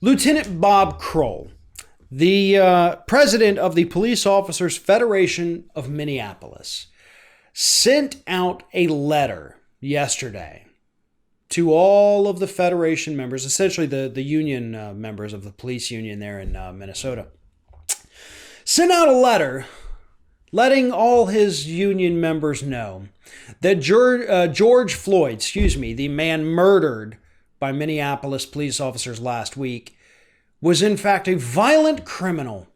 Lieutenant Bob Kroll, the president of the Police Officers Federation of Minneapolis, sent out a letter yesterday to all of the Federation members, essentially the union members of the police union there in Minnesota. Sent out a letter letting all his union members know that George Floyd, the man murdered by Minneapolis police officers last week, was in fact a violent criminal.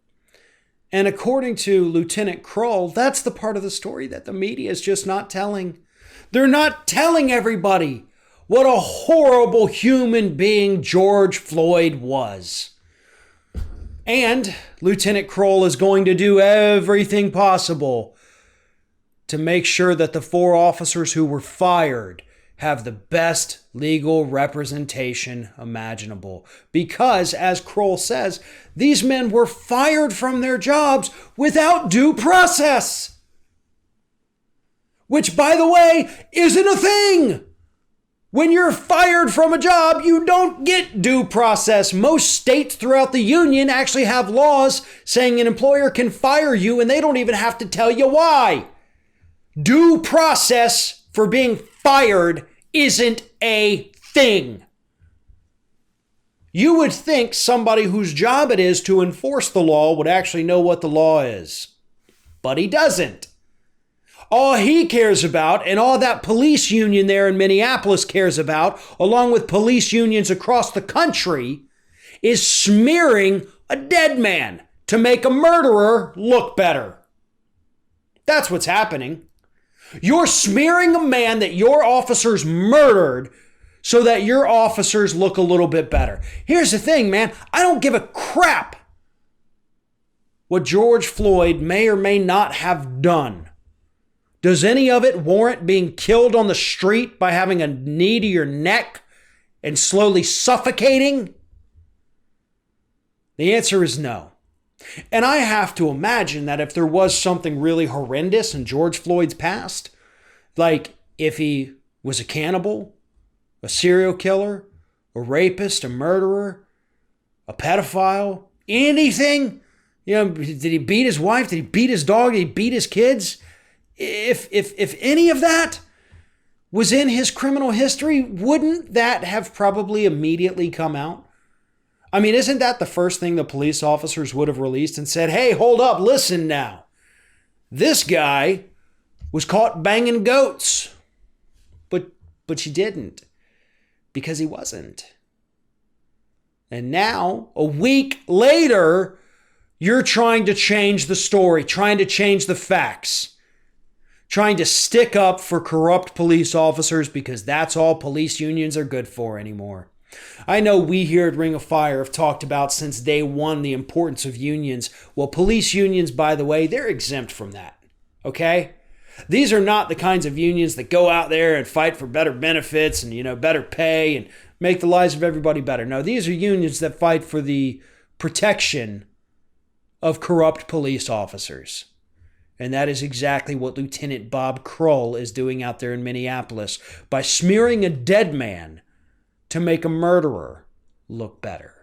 And according to Lieutenant Kroll, that's the part of the story that the media is just not telling. They're not telling everybody what a horrible human being George Floyd was. And Lieutenant Kroll is going to do everything possible to make sure that the 4 officers who were fired have the best legal representation imaginable. Because, as Kroll says, these men were fired from their jobs without due process. Which, by the way, isn't a thing. When you're fired from a job, you don't get due process. Most states throughout the union actually have laws saying an employer can fire you and they don't even have to tell you why. Due process for being fired isn't a thing. You would think somebody whose job it is to enforce the law would actually know what the law is. But he doesn't. All he cares about, and all that police union there in Minneapolis cares about, along with police unions across the country, is smearing a dead man to make a murderer look better. That's what's happening. You're smearing a man that your officers murdered so that your officers look a little bit better. Here's the thing, man. I don't give a crap what George Floyd may or may not have done. Does any of it warrant being killed on the street by having a knee to your neck and slowly suffocating? The answer is no. And I have to imagine that if there was something really horrendous in George Floyd's past, like if he was a cannibal, a serial killer, a rapist, a murderer, a pedophile, anything, did he beat his wife? Did he beat his dog? Did he beat his kids? If any of that was in his criminal history, wouldn't that have probably immediately come out? I mean, isn't that the first thing the police officers would have released and said, hey, hold up, listen now. This guy was caught banging goats. But you didn't, because he wasn't. And now, a week later, you're trying to change the story, trying to change the facts, trying to stick up for corrupt police officers because that's all police unions are good for anymore. I know we here at Ring of Fire have talked about since day one the importance of unions. Well, police unions, by the way, they're exempt from that, okay? These are not the kinds of unions that go out there and fight for better benefits and, better pay and make the lives of everybody better. No, these are unions that fight for the protection of corrupt police officers. And that is exactly what Lieutenant Bob Kroll is doing out there in Minneapolis by smearing a dead man to make a murderer look better.